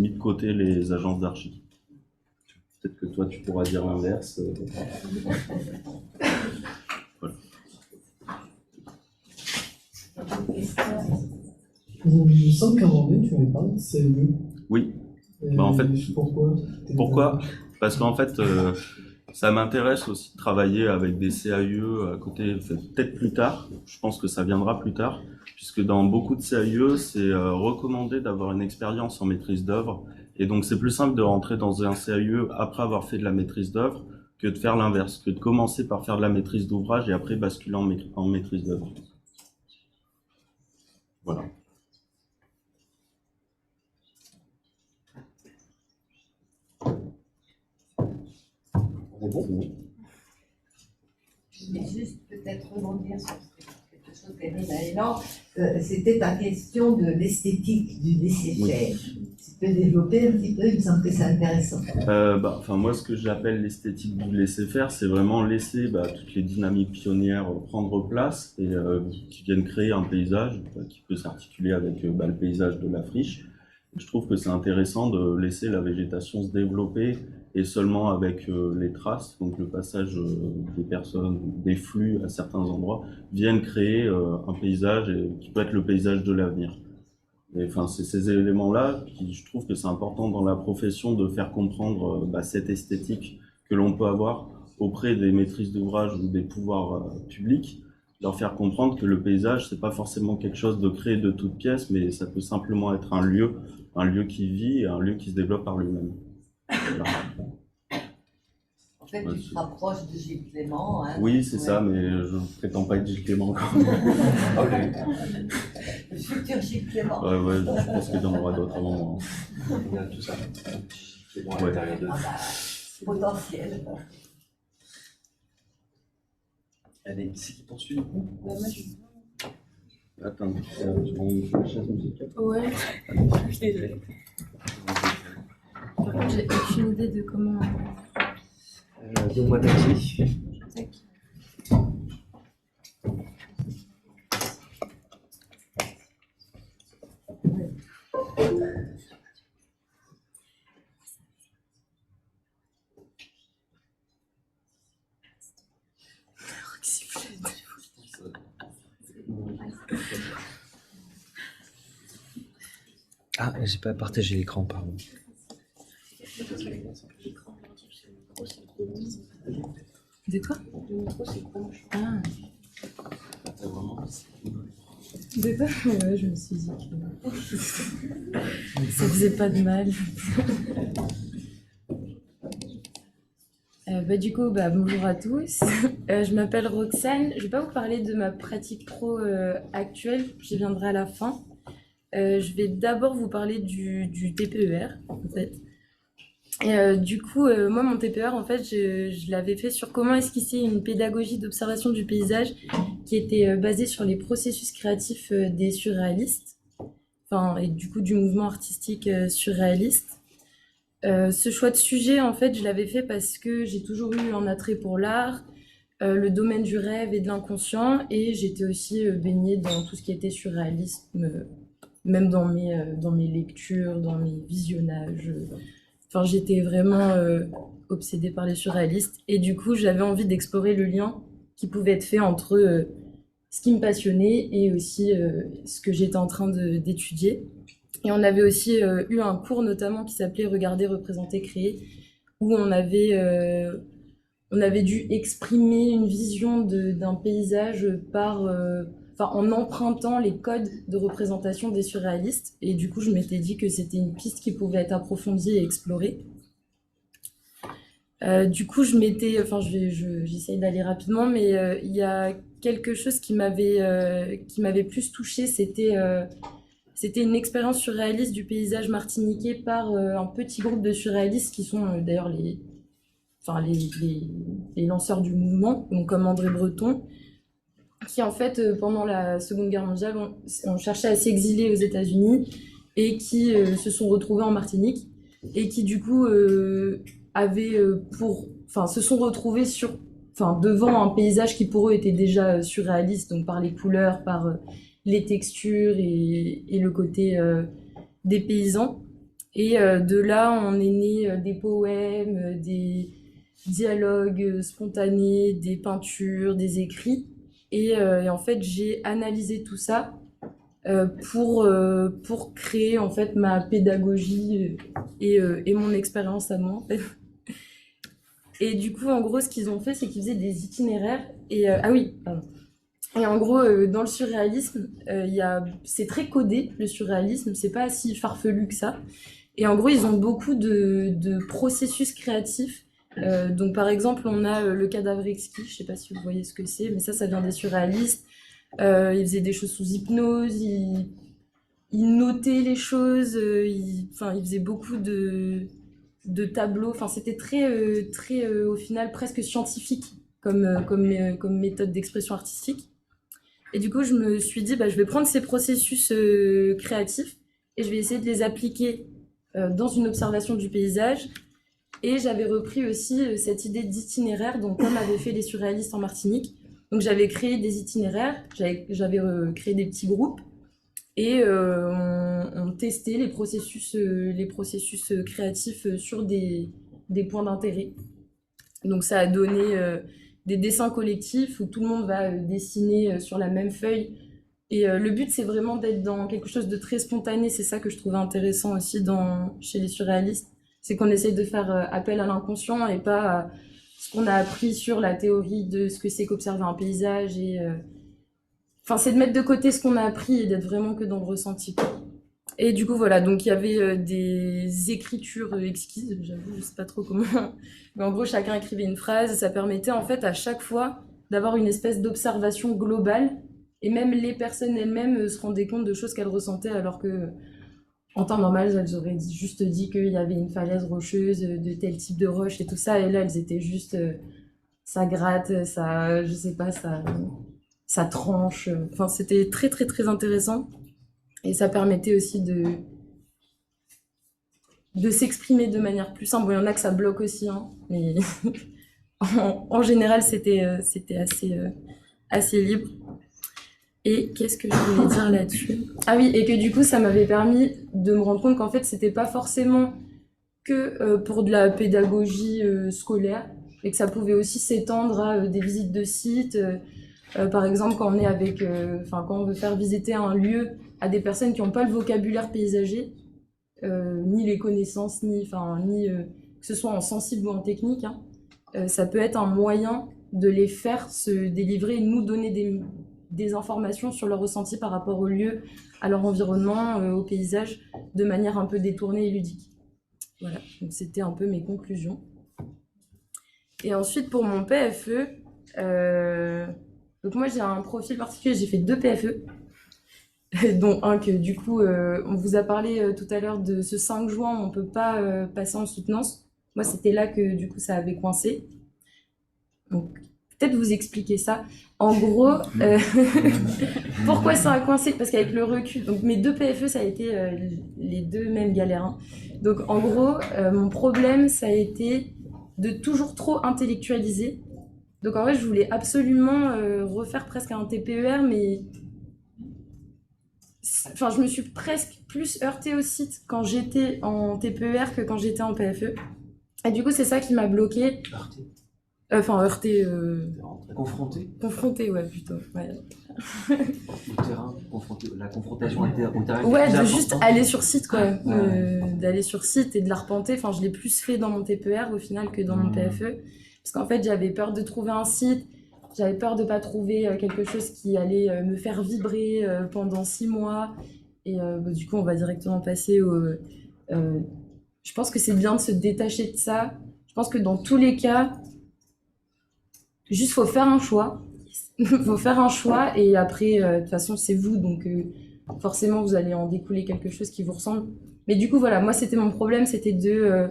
mis de côté les agences d'archi. Peut-être que toi, tu pourras dire l'inverse. Voilà. Il me semble qu'à un moment donné, tu m'avais parlé de CE2. Oui. En fait, pourquoi? Parce qu'en fait, ça m'intéresse aussi de travailler avec des CAIE à côté, peut-être plus tard. Je pense que ça viendra plus tard, puisque dans beaucoup de CAIE, c'est recommandé d'avoir une expérience en maîtrise d'œuvre. Et donc, c'est plus simple de rentrer dans un CAIE après avoir fait de la maîtrise d'œuvre que de faire l'inverse, que de commencer par faire de la maîtrise d'ouvrage et après basculer en maîtrise d'œuvre. Voilà. Bon. Je vais juste peut-être rebondir sur quelque chose qu'Emile a énorme. C'était ta question de l'esthétique du laisser-faire. Tu peux développer un petit peu, il me semble que c'est intéressant. Moi, ce que j'appelle l'esthétique du laisser-faire, c'est vraiment laisser toutes les dynamiques pionnières prendre place et qui viennent créer un paysage qui peut s'articuler avec le paysage de la friche. Je trouve que c'est intéressant de laisser la végétation se développer et seulement avec les traces, donc le passage des personnes, des flux à certains endroits, viennent créer un paysage qui peut être le paysage de l'avenir. C'est ces éléments-là qui, je trouve que c'est important dans la profession de faire comprendre cette esthétique que l'on peut avoir auprès des maîtrises d'ouvrage ou des pouvoirs publics, leur faire comprendre que le paysage, c'est pas forcément quelque chose de créé de toutes pièces, mais ça peut simplement être un lieu qui vit et un lieu qui se développe par lui-même. Voilà. En fait, tu te rapproches de Gilles Clément. Hein, oui, c'est ça, mais je ne prétends pas être Gilles Clément encore. Le futur Gilles Clément. Ouais, je pense qu'il y en aura d'autres avant moi. On a tout ça. C'est bon à l'intérieur de Potentiel. Allez, c'est qui poursuit du coup? Attends, tu prends une chaise musicale? Ouais, je suis désolée. Par contre, j'ai aucune idée de comment. Donne-moi ta clé. Tac. Ah, j'ai pas partagé l'écran, pardon. De quoi? Ah. De quoi? Ouais, je me suis dit que ça faisait pas de mal. Bonjour à tous. Je m'appelle Roxane. Je vais pas vous parler de ma pratique pro actuelle, j'y viendrai à la fin. Je vais d'abord vous parler du TPER, en fait. Et moi, mon TPER, en fait, je l'avais fait sur comment esquisser une pédagogie d'observation du paysage qui était basée sur les processus créatifs des surréalistes, et du coup du mouvement artistique surréaliste. Ce choix de sujet, en fait, je l'avais fait parce que j'ai toujours eu un attrait pour l'art, le domaine du rêve et de l'inconscient, et j'étais aussi baignée dans tout ce qui était surréalisme, même dans mes lectures, dans mes visionnages. J'étais vraiment obsédée par les surréalistes, et du coup, j'avais envie d'explorer le lien qui pouvait être fait entre ce qui me passionnait et aussi ce que j'étais en train d'étudier. Et on avait aussi eu un cours notamment qui s'appelait « Regarder, représenter, créer », où on avait dû exprimer une vision d'un paysage en empruntant les codes de représentation des surréalistes. Et du coup, je m'étais dit que c'était une piste qui pouvait être approfondie et explorée. J'essaye d'aller rapidement, mais il y a quelque chose qui m'avait plus touchée, c'était une expérience surréaliste du paysage martiniquais par un petit groupe de surréalistes qui sont d'ailleurs les lanceurs du mouvement, donc comme André Breton, qui en fait, pendant la Seconde Guerre mondiale, ont cherché à s'exiler aux États-Unis et qui se sont retrouvés en Martinique et qui du coup se sont retrouvés devant un paysage qui pour eux était déjà surréaliste, donc par les couleurs, par les textures et le côté des paysans. Et de là, on est né des poèmes, des dialogues spontanés, des peintures, des écrits. Et en fait, j'ai analysé tout ça pour créer en fait ma pédagogie et mon expérience à moi, en fait. Et du coup, en gros, ce qu'ils ont fait, c'est qu'ils faisaient des itinéraires. Ah oui, pardon. Et en gros, dans le surréalisme, c'est très codé, le surréalisme, c'est pas si farfelu que ça. Et en gros, ils ont beaucoup de processus créatifs. Donc, par exemple, on a le cadavre exquis, je sais pas si vous voyez ce que c'est, mais ça vient des surréalistes. Ils faisaient des choses sous hypnose, ils notaient les choses, ils faisaient beaucoup de tableaux. Enfin, c'était très au final, presque scientifique comme méthode d'expression artistique. Et du coup, je me suis dit, je vais prendre ces processus créatifs et je vais essayer de les appliquer dans une observation du paysage. Et j'avais repris aussi cette idée d'itinéraire, donc comme avaient fait les surréalistes en Martinique. Donc j'avais créé des itinéraires, j'avais créé des petits groupes et on testait les processus créatifs sur des points d'intérêt. Donc ça a donné des dessins collectifs où tout le monde va dessiner sur la même feuille. Et le but, c'est vraiment d'être dans quelque chose de très spontané. C'est ça que je trouvais intéressant aussi chez les surréalistes. C'est qu'on essaye de faire appel à l'inconscient et pas à ce qu'on a appris sur la théorie de ce que c'est qu'observer un paysage. C'est de mettre de côté ce qu'on a appris et d'être vraiment que dans le ressenti. Et du coup, voilà, donc il y avait des écritures exquises, j'avoue, je sais pas trop comment. Mais en gros, chacun écrivait une phrase et ça permettait en fait à chaque fois d'avoir une espèce d'observation globale. Et même les personnes elles-mêmes se rendaient compte de choses qu'elles ressentaient alors que en temps normal, elles auraient juste dit qu'il y avait une falaise rocheuse de tel type de roche et tout ça. Et là, elles étaient juste, ça gratte, ça, je sais pas, ça tranche. Enfin, c'était très, très, très intéressant. Et ça permettait aussi de s'exprimer de manière plus simple. Bon, il y en a que ça bloque aussi, hein, mais en général, c'était assez libre. Et qu'est-ce que je voulais dire là-dessus? Ah oui, et que du coup, ça m'avait permis de me rendre compte qu'en fait, c'était pas forcément que pour de la pédagogie scolaire, et que ça pouvait aussi s'étendre à des visites de sites. Par exemple, quand on est quand on veut faire visiter un lieu à des personnes qui n'ont pas le vocabulaire paysager, ni les connaissances, ni que ce soit en sensible ou en technique, hein, ça peut être un moyen de les faire se délivrer et nous donner des informations sur leur ressenti par rapport au lieu, à leur environnement, au paysage, de manière un peu détournée et ludique. Voilà, donc c'était un peu mes conclusions. Et ensuite, pour mon PFE, donc moi j'ai un profil particulier, j'ai fait 2 PFE, dont un que du coup, on vous a parlé tout à l'heure de ce 5 juin, on ne peut pas passer en soutenance. Moi c'était là que du coup ça avait coincé. Donc peut-être vous expliquer ça. En gros, pourquoi ça a coincé? Parce qu'avec le recul, donc mes 2 PFE, ça a été les 2 mêmes galères. Hein. Donc en gros, mon problème, ça a été de toujours trop intellectualiser. Donc en vrai, je voulais absolument refaire presque un TPER, mais je me suis presque plus heurtée au site quand j'étais en TPER que quand j'étais en PFE. Et du coup, c'est ça qui m'a bloquée. Heurtée. Confrontée, ouais, plutôt. Ouais. Au terrain, la confrontation au terrain. Ouais, de juste aller sur site, quoi. D'aller sur site et de l'arpenter. Enfin, je l'ai plus fait dans mon TPER au final que dans mon PFE. Parce qu'en fait, j'avais peur de trouver un site. J'avais peur de ne pas trouver quelque chose qui allait me faire vibrer pendant 6 mois. Et du coup, on va directement passer au... je pense que c'est bien de se détacher de ça. Je pense que dans tous les cas, juste faut faire un choix. Faut faire un choix et après, de toute façon, c'est vous. Donc, forcément, vous allez en découler quelque chose qui vous ressemble. Mais du coup, voilà, moi, c'était mon problème. C'était de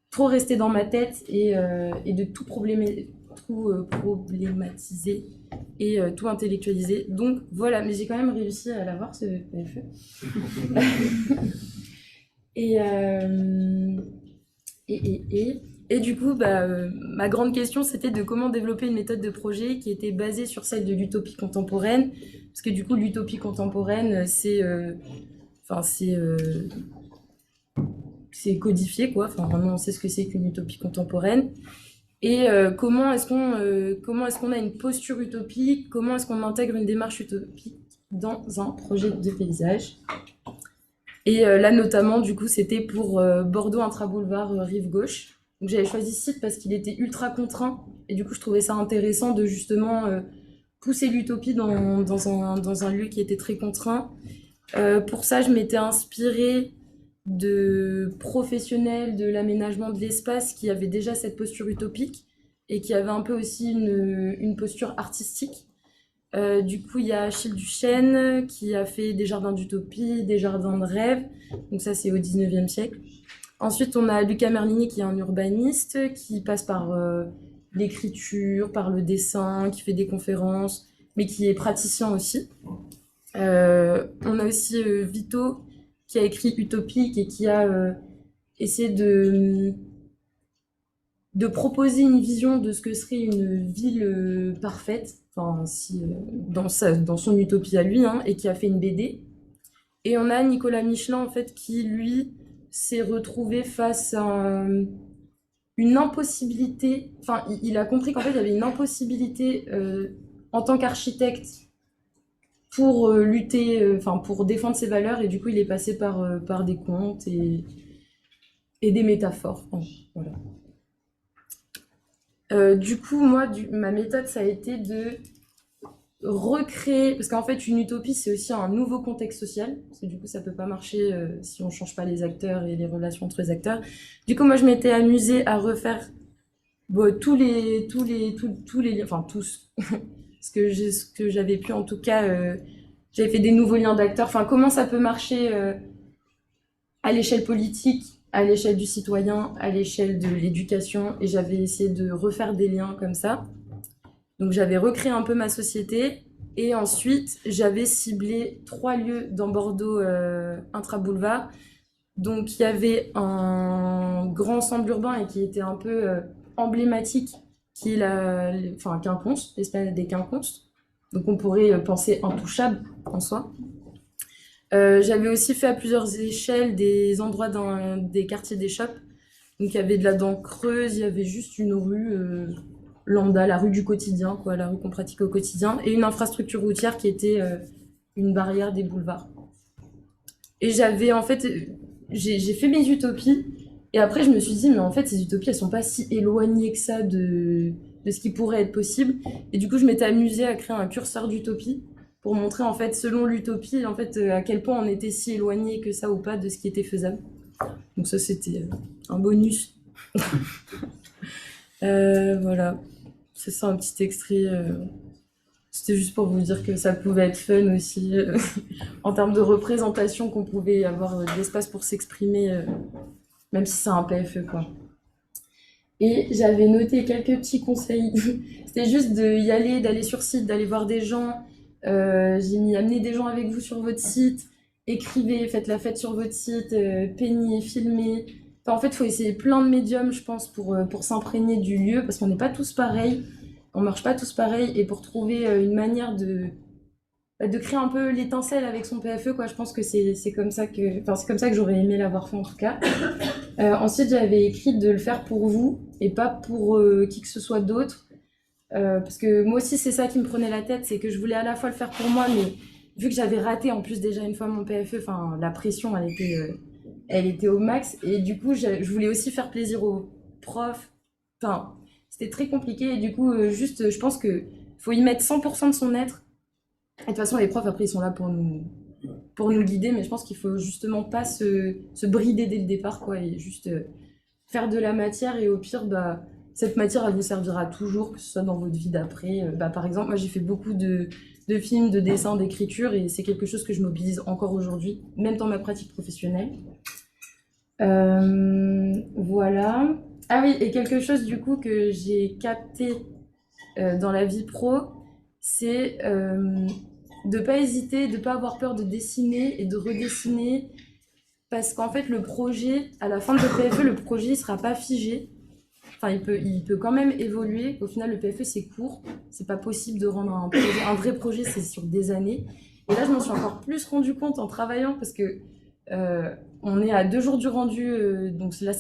trop rester dans ma tête et de tout problématiser et tout intellectualiser. Donc voilà, mais j'ai quand même réussi à l'avoir ce PFE. Et du coup, ma grande question, c'était de comment développer une méthode de projet qui était basée sur celle de l'utopie contemporaine. Parce que du coup, l'utopie contemporaine, c'est codifié, quoi. Enfin, vraiment, on sait ce que c'est qu'une utopie contemporaine. Et comment est-ce qu'on a une posture utopique, comment est-ce qu'on intègre une démarche utopique dans un projet de paysage. Et là, notamment, du coup, c'était pour Bordeaux Intraboulevard Rive Gauche. Donc j'avais choisi ce site parce qu'il était ultra contraint. Et du coup, je trouvais ça intéressant de justement pousser l'utopie dans un lieu qui était très contraint. Pour ça, je m'étais inspirée de professionnels de l'aménagement de l'espace qui avaient déjà cette posture utopique et qui avaient un peu aussi une posture artistique. Du coup, il y a Achille Duchesne qui a fait des jardins d'utopie, des jardins de rêve. Donc ça, c'est au 19e siècle. Ensuite, on a Luca Merlini qui est un urbaniste qui passe par l'écriture, par le dessin, qui fait des conférences, mais qui est praticien aussi. On a aussi Vito qui a écrit Utopique et qui a essayé de proposer une vision de ce que serait une ville parfaite, enfin, dans son utopie à lui, hein, et qui a fait une BD. Et on a Nicolas Michelin, en fait, qui, lui, s'est retrouvé face à une impossibilité. Enfin, il a compris qu'en fait, il y avait une impossibilité en tant qu'architecte pour lutter, pour défendre ses valeurs, et du coup, il est passé par des contes et des métaphores. Enfin, voilà. Du coup, moi, ma méthode, ça a été de recréer, parce qu'en fait, une utopie, c'est aussi un nouveau contexte social, parce que du coup, ça peut pas marcher si on change pas les acteurs et les relations entre les acteurs. Du coup, moi, je m'étais amusée à refaire tous les liens, enfin tous, ce que j'avais pu, en tout cas, j'avais fait des nouveaux liens d'acteurs, enfin, comment ça peut marcher à l'échelle politique, à l'échelle du citoyen, à l'échelle de l'éducation, et j'avais essayé de refaire des liens comme ça. Donc j'avais recréé un peu ma société, et ensuite j'avais ciblé 3 lieux dans Bordeaux intra-boulevard. Donc il y avait un grand ensemble urbain et qui était un peu emblématique, qui est Quinconce, l'esplanade des Quinconces. Donc on pourrait penser intouchable en soi. J'avais aussi fait à plusieurs échelles des endroits dans des quartiers d'échoppe. Donc il y avait de la dent creuse, il y avait juste une rue lambda, la rue du quotidien, quoi, la rue qu'on pratique au quotidien, et une infrastructure routière qui était une barrière des boulevards. Et j'ai fait mes utopies, et après je me suis dit, mais en fait ces utopies elles sont pas si éloignées que ça de ce qui pourrait être possible. Et du coup je m'étais amusée à créer un curseur d'utopie pour montrer en fait selon l'utopie en fait à quel point on était si éloigné que ça ou pas de ce qui était faisable. Donc ça c'était un bonus. Voilà, c'est ça un petit extrait. C'était juste pour vous dire que ça pouvait être fun aussi en termes de représentation, qu'on pouvait avoir de l'espace pour s'exprimer, même si c'est un PFE quoi. Et j'avais noté quelques petits conseils. C'était juste d'y aller, d'aller sur site, d'aller voir des gens. J'ai mis amener des gens avec vous sur votre site, écrivez, faites la fête sur votre site, peignez, filmez. Enfin, en fait, il faut essayer plein de médiums, je pense, pour s'imprégner du lieu, parce qu'on n'est pas tous pareils, on marche pas tous pareils, et pour trouver une manière de créer un peu l'étincelle avec son PFE, quoi. Je pense que c'est comme ça que j'aurais aimé l'avoir fait en tout cas. Ensuite, j'avais écrit de le faire pour vous et pas pour qui que ce soit d'autre. Parce que moi aussi c'est ça qui me prenait la tête, c'est que je voulais à la fois le faire pour moi, mais vu que j'avais raté en plus déjà une fois mon PFE, enfin la pression elle était au max, et du coup je voulais aussi faire plaisir aux profs, enfin c'était très compliqué, et du coup juste je pense que faut y mettre 100% de son être, et de toute façon les profs après ils sont là pour nous guider, mais je pense qu'il faut justement pas se brider dès le départ quoi, et juste faire de la matière, et au pire cette matière, elle vous servira toujours, que ce soit dans votre vie d'après. Par exemple, moi, j'ai fait beaucoup de films, de dessins, d'écriture, et c'est quelque chose que je mobilise encore aujourd'hui, même dans ma pratique professionnelle. Voilà. Ah oui, et quelque chose, du coup, que j'ai capté dans la vie pro, c'est de ne pas hésiter, de ne pas avoir peur de dessiner et de redessiner, parce qu'en fait, le projet, à la fin de votre PFE, le projet ne sera pas figé. Enfin, il peut quand même évoluer. Au final, le PFE, c'est court. C'est pas possible de rendre un vrai projet, c'est sur des années. Et là, je m'en suis encore plus rendu compte en travaillant, parce que On est à 2 jours du rendu, donc là